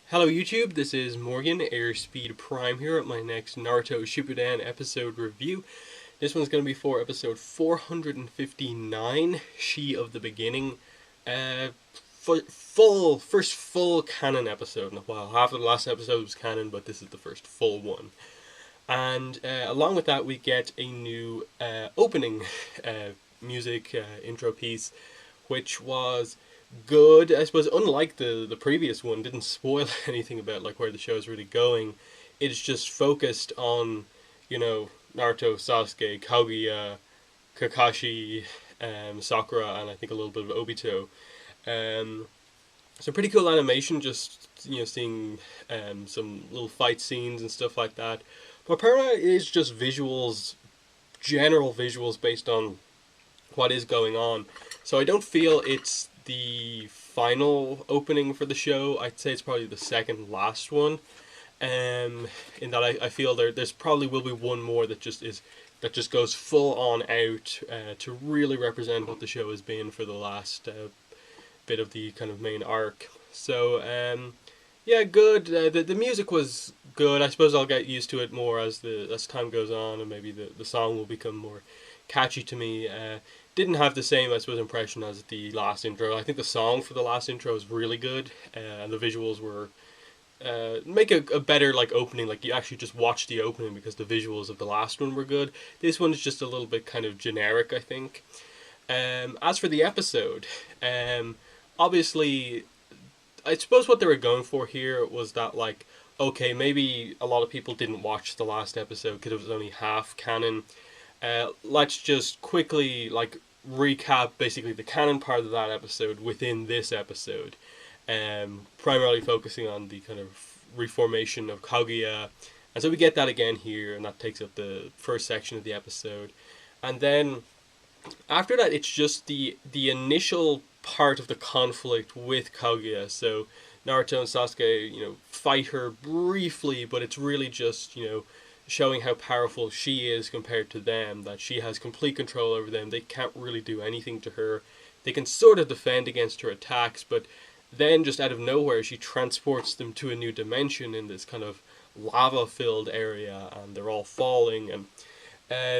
Hello YouTube, this is Morgan, Airspeed Prime here at my next Naruto Shippuden episode review. This one's going to be for episode 459, She of the Beginning. Uh, first full canon episode. Well, half of the last episode was canon, but this is the first full one. And along with that, we get a new opening music intro piece, which was good. I suppose unlike the previous one, didn't spoil anything about like where the show is really going. It's just focused on, Naruto, Sasuke, Kaguya, Kakashi, Sakura, and I think a little bit of Obito. Um, so pretty cool animation, just seeing some little fight scenes and stuff like that. But Parma is just visuals, general visuals based on what is going on. So I don't feel it's the final opening for the show. I'd say it's probably the second last one. In that I feel there's probably will be one more that just goes full on out to really represent what the show has been for the last bit of the kind of main arc. So yeah, good. The music was good. I suppose I'll get used to it more as time goes on, and maybe the song will become more catchy to me. Didn't have the same, I suppose, impression as the last intro. I think the song for the last intro is really good, and the visuals were make a better like opening. Like you actually just watch the opening because the visuals of the last one were good. This one is just a little bit kind of generic, I think. As for the episode, obviously I suppose what they were going for here was that like, okay, maybe a lot of people didn't watch the last episode because it was only half canon. Let's just quickly like recap basically the canon part of that episode within this episode, primarily focusing on the kind of reformation of Kaguya, and so we get that again here, and that takes up the first section of the episode, and then after that, it's just the initial part of the conflict with Kaguya. So Naruto and Sasuke, fight her briefly, but it's really just showing how powerful she is compared to them. That she has complete control over them. They can't really do anything to her. They can sort of defend against her attacks, but then just out of nowhere, she transports them to a new dimension in this kind of lava-filled area, and they're all falling. And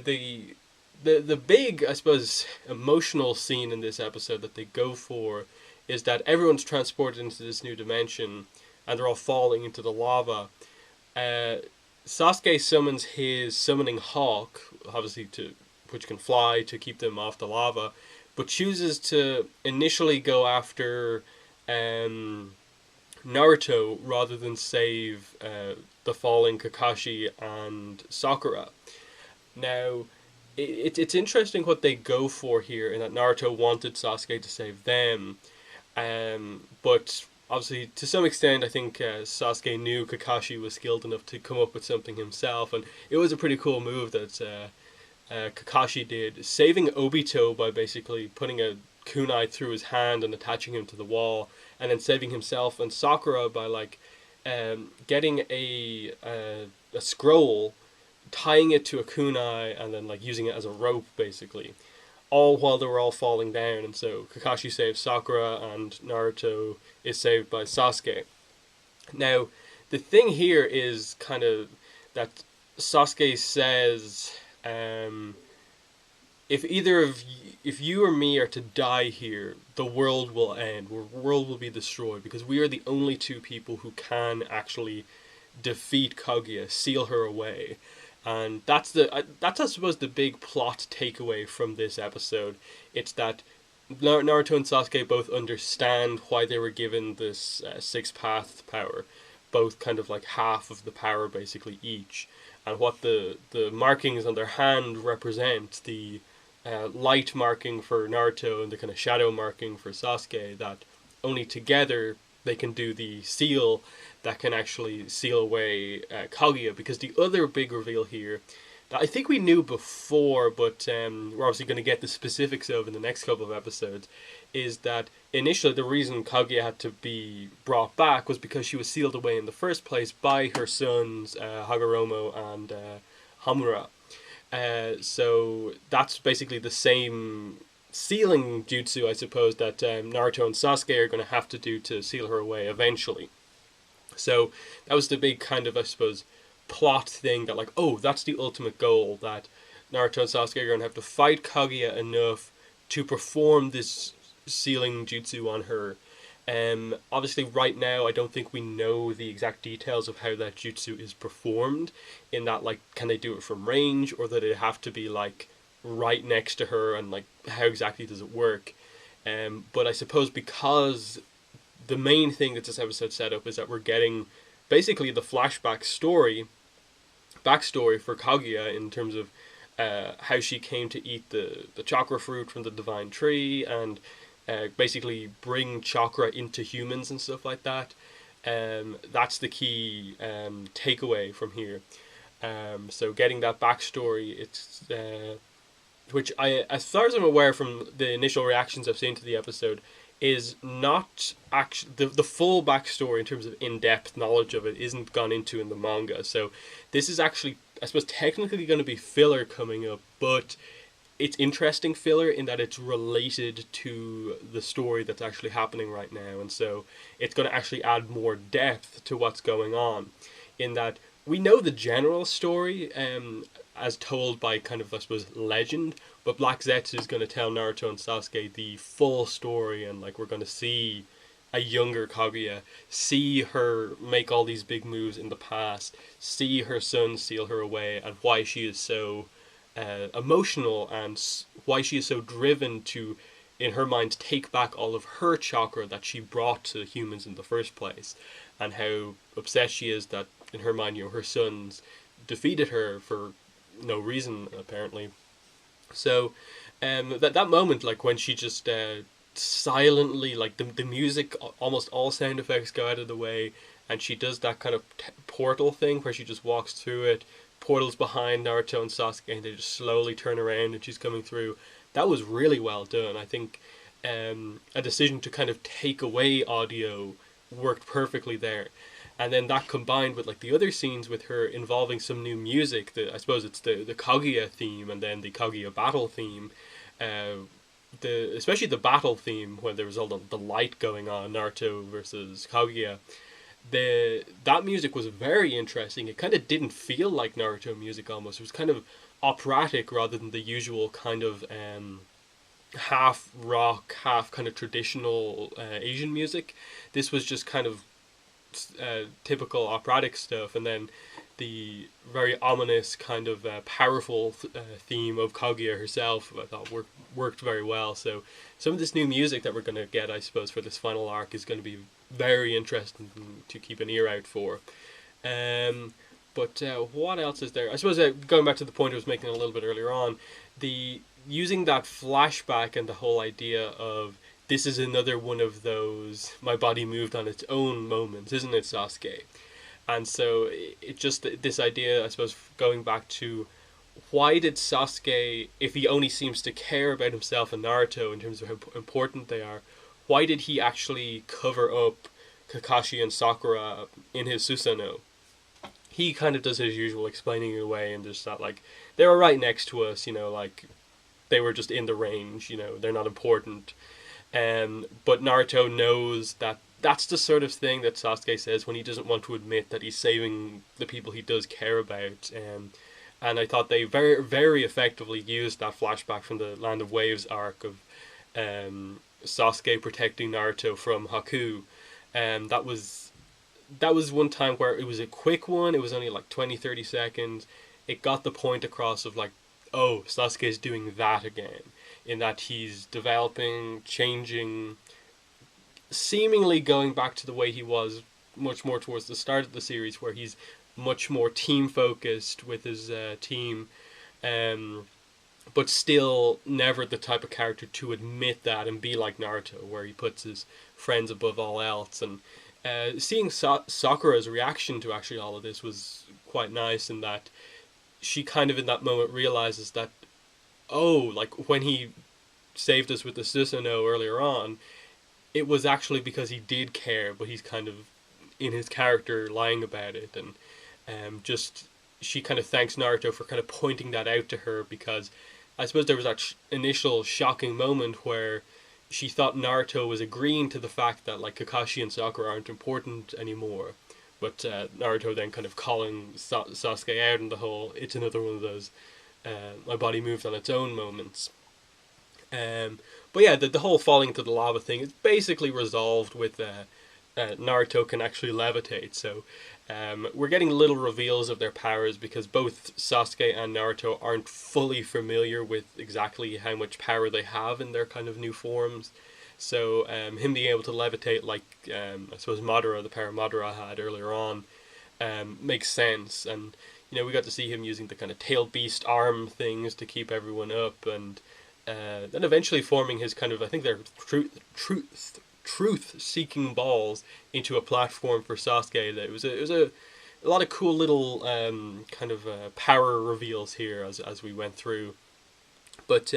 the big, I suppose, emotional scene in this episode that they go for is that everyone's transported into this new dimension and they're all falling into the lava. Uh, Sasuke summons his summoning hawk, obviously which can fly to keep them off the lava, but chooses to initially go after Naruto rather than save the falling Kakashi and Sakura. Now, it's interesting what they go for here, in that Naruto wanted Sasuke to save them, but obviously to some extent I think Sasuke knew Kakashi was skilled enough to come up with something himself, and it was a pretty cool move that Kakashi did, saving Obito by basically putting a kunai through his hand and attaching him to the wall, and then saving himself and Sakura by like getting a scroll, tying it to a kunai, and then like using it as a rope basically, all while they were all falling down. And so Kakashi saves Sakura and Naruto is saved by Sasuke. Now the thing here is kind of that Sasuke says, if you or me are to die here, the world will end. The world will be destroyed because we are the only two people who can actually defeat Kaguya, seal her away. And that's I suppose the big plot takeaway from this episode. It's that Naruto and Sasuke both understand why they were given this sixth path power, both kind of like half of the power basically each, and what the markings on their hand represent. The light marking for Naruto and the kind of shadow marking for Sasuke. That only together they can do the seal that can actually seal away Kaguya. Because the other big reveal here, that I think we knew before, but we're obviously going to get the specifics of in the next couple of episodes, is that initially the reason Kaguya had to be brought back was because she was sealed away in the first place by her sons Hagoromo and Hamura. So that's basically the same sealing jutsu, I suppose, that Naruto and Sasuke are going to have to do to seal her away eventually. So that was the big kind of, I suppose, plot thing that, like, oh, that's the ultimate goal, that Naruto and Sasuke are going to have to fight Kaguya enough to perform this sealing jutsu on her. Obviously, right now, I don't think we know the exact details of how that jutsu is performed. In that, like, can they do it from range, or that it have to be like right next to her, and like how exactly does it work? But I suppose because the main thing that this episode set up is that we're getting basically the flashback backstory for Kaguya in terms of how she came to eat the chakra fruit from the divine tree, and basically bring chakra into humans and stuff like that. That's the key takeaway from here. So getting that backstory, it's which I, as far as I'm aware from the initial reactions I've seen to the episode, is not actually the full backstory in terms of in-depth knowledge of it isn't gone into in the manga. So this is actually, I suppose, technically going to be filler coming up, but it's interesting filler in that it's related to the story that's actually happening right now, and so it's going to actually add more depth to what's going on. In that we know the general story, as told by kind of, I suppose, legend, but Black Zetsu is going to tell Naruto and Sasuke the full story, and like we're going to see a younger Kaguya, see her make all these big moves in the past, see her son steal her away, and why she is so emotional, and why she is so driven to, in her mind, take back all of her chakra that she brought to humans in the first place, and how obsessed she is that, in her mind, her sons defeated her for no reason apparently. So, that moment, like when she just silently, like the music, almost all sound effects go out of the way, and she does that kind of portal thing where she just walks through it. Portals behind Naruto and Sasuke, and they just slowly turn around, and she's coming through. That was really well done. I think a decision to kind of take away audio worked perfectly there. And then that combined with like the other scenes with her involving some new music, I suppose it's the Kaguya theme, and then the Kaguya battle theme, especially the battle theme when there was all the light going on, Naruto versus Kaguya. That music was very interesting. It kind of didn't feel like Naruto music almost. It was kind of operatic rather than the usual kind of half rock, half kind of traditional Asian music. This was just kind of typical operatic stuff, and then the very ominous kind of powerful theme of Kaguya herself, I thought worked very well. So some of this new music that we're going to get, I suppose, for this final arc is going to be very interesting to keep an ear out for. But what else is there? I suppose going back to the point I was making a little bit earlier on, the using that flashback and the whole idea of this is another one of those my body moved on its own moments, isn't it, Sasuke? And so it just, this idea, I suppose, going back to why did Sasuke, if he only seems to care about himself and Naruto in terms of how important they are, why did he actually cover up Kakashi and Sakura in his Susanoo? He kind of does his usual explaining it away, and just that, like, they were right next to us, like, they were just in the range, they're not important. But Naruto knows that that's the sort of thing that Sasuke says when he doesn't want to admit that he's saving the people he does care about. And I thought they very, very effectively used that flashback from the Land of Waves arc of Sasuke protecting Naruto from Haku. That was one time where it was a quick one. It was only like 20-30 seconds. It got the point across of like, oh, Sasuke's doing that again, in that he's developing, changing, seemingly going back to the way he was much more towards the start of the series, where he's much more team focused with his team, but still never the type of character to admit that and be like Naruto, where he puts his friends above all else. And seeing Sakura's reaction to actually all of this was quite nice, in that she kind of in that moment realizes that, oh, like when he saved us with the Susanoo earlier on, it was actually because he did care, but he's kind of in his character lying about it. And just she kind of thanks Naruto for kind of pointing that out to her, because I suppose there was that initial shocking moment where she thought Naruto was agreeing to the fact that like Kakashi and Sakura aren't important anymore, but Naruto then kind of calling Sasuke out in the whole, it's another one of those my body moved on its own moments. But yeah, the whole falling into the lava thing is basically resolved with Naruto can actually levitate. So we're getting little reveals of their powers because both Sasuke and Naruto aren't fully familiar with exactly how much power they have in their kind of new forms. So him being able to levitate, like I suppose Madara, the power Madara had earlier on, makes sense. And we got to see him using the kind of tail beast arm things to keep everyone up, and then eventually forming his kind of, I think they're truth-seeking balls into a platform for Sasuke. That it was a lot of cool little kind of power reveals here as we went through. But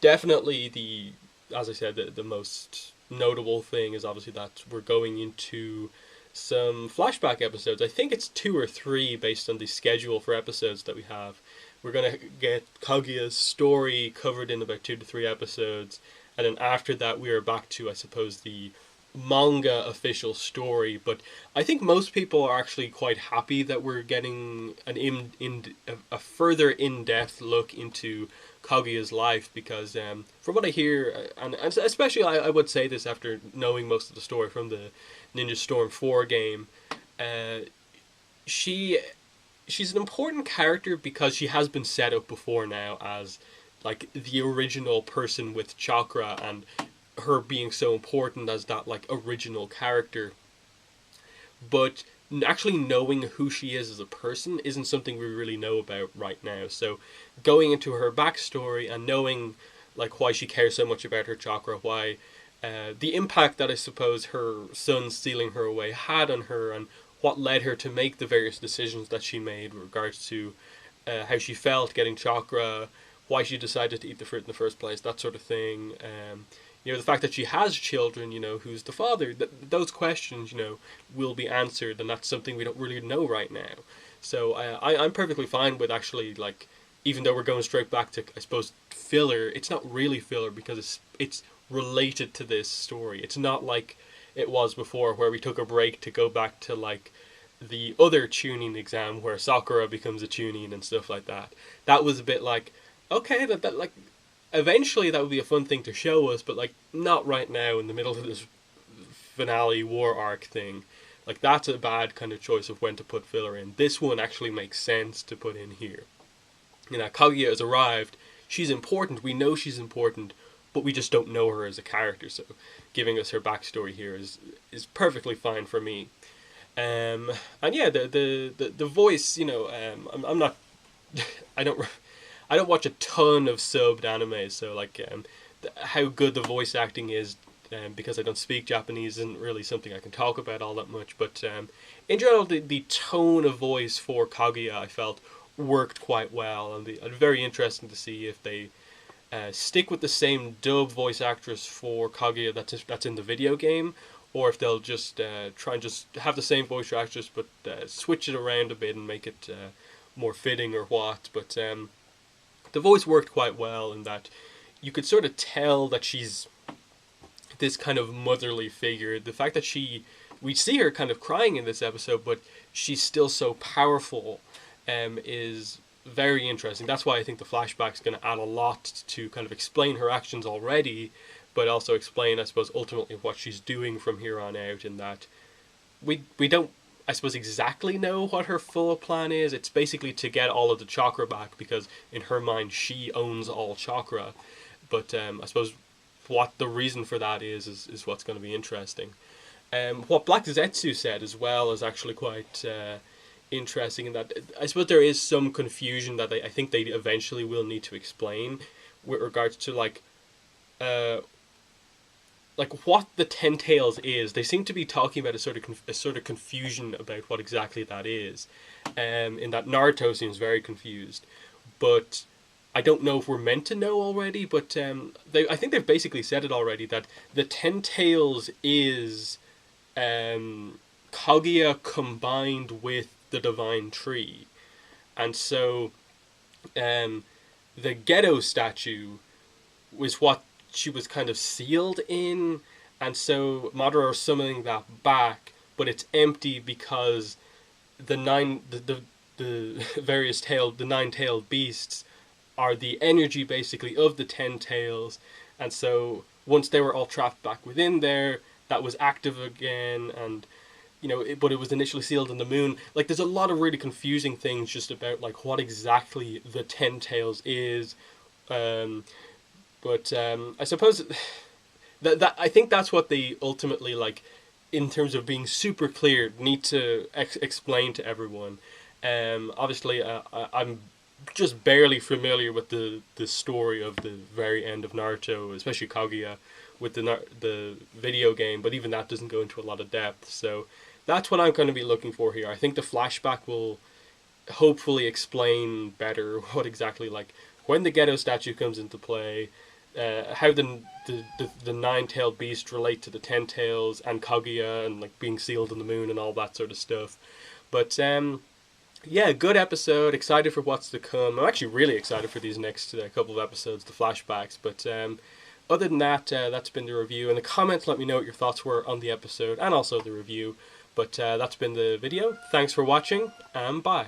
definitely as I said, the most notable thing is obviously that we're going into some flashback episodes. I think it's 2 or 3 based on the schedule for episodes that we have. We're going to get Kaguya's story covered in about 2 to 3 episodes, and then after that we are back to, I suppose, the manga official story. But I think most people are actually quite happy that we're getting a further in-depth look into Kaguya's life, because from what I hear, and especially I would say this after knowing most of the story from the Ninja Storm 4 game, she's an important character because she has been set up before now as like the original person with chakra, and her being so important as that like original character. But actually knowing who she is as a person isn't something we really know about right now. So going into her backstory and knowing like why she cares so much about her chakra, why the impact that I suppose her son stealing her away had on her, and what led her to make the various decisions that she made with regards to how she felt getting chakra, why she decided to eat the fruit in the first place, that sort of thing. The fact that she has children, who's the father, those questions, will be answered, and that's something we don't really know right now. So I'm perfectly fine with actually, like, even though we're going straight back to, I suppose, filler, it's not really filler because it's related to this story. It's not like it was before where we took a break to go back to, like, the other tuning exam where Sakura becomes a tuning and stuff like that. That was a bit like, okay, that like, eventually that would be a fun thing to show us, but like not right now in the middle of this finale war arc thing. Like that's a bad kind of choice of when to put filler in. This one actually makes sense to put in here. Kaguya has arrived. She's important. We know she's important, but we just don't know her as a character. So giving us her backstory here is perfectly fine for me. And yeah, the voice. I'm not. I don't watch a ton of subbed anime, so like how good the voice acting is, because I don't speak Japanese, isn't really something I can talk about all that much. But in general, the tone of voice for Kaguya I felt worked quite well, and very interesting to see if they stick with the same dub voice actress for Kaguya that's in the video game, or if they'll just try and just have the same voice actress but switch it around a bit and make it more fitting or what. But the voice worked quite well in that you could sort of tell that she's this kind of motherly figure. The fact that we see her kind of crying in this episode, but she's still so powerful, is very interesting. That's why I think the flashback's going to add a lot to kind of explain her actions already, but also explain, I suppose, ultimately what she's doing from here on out, in that we don't, I suppose, exactly know what her full plan is. It's basically to get all of the chakra back, because in her mind she owns all chakra. But I suppose what the reason for that is what's going to be interesting. What Black Zetsu said as well is actually quite interesting, in that I suppose there is some confusion that I think they eventually will need to explain with regards to like what the Ten Tails is. They seem to be talking about a sort of confusion about what exactly that is. In that Naruto seems very confused, but I don't know if we're meant to know already. But I think they've basically said it already, that the Ten Tails is Kaguya combined with the Divine Tree, and so the Ghetto statue was what she was kind of sealed in, and so Madara summoning that back but it's empty because the various the nine-tailed beasts are the energy basically of the 10 tails, and so once they were all trapped back within there, that was active again, and but it was initially sealed in the moon. Like, there's a lot of really confusing things just about like what exactly the 10 tails is. Um, but I suppose that I think that's what they ultimately, like, in terms of being super clear, need to explain to everyone. Obviously, I'm just barely familiar with the story of the very end of Naruto, especially Kaguya, with the video game. But even that doesn't go into a lot of depth. So that's what I'm going to be looking for here. I think the flashback will hopefully explain better what exactly, like, when the ghetto statue comes into play, how the nine-tailed beast relate to the 10 tails and Kaguya, and like being sealed in the moon and all that sort of stuff. But yeah, good episode. Excited for what's to come. I'm actually really excited for these next couple of episodes, the flashbacks. But other than that, that's been the review. In the comments, let me know what your thoughts were on the episode and also the review. But that's been the video. Thanks for watching, and bye.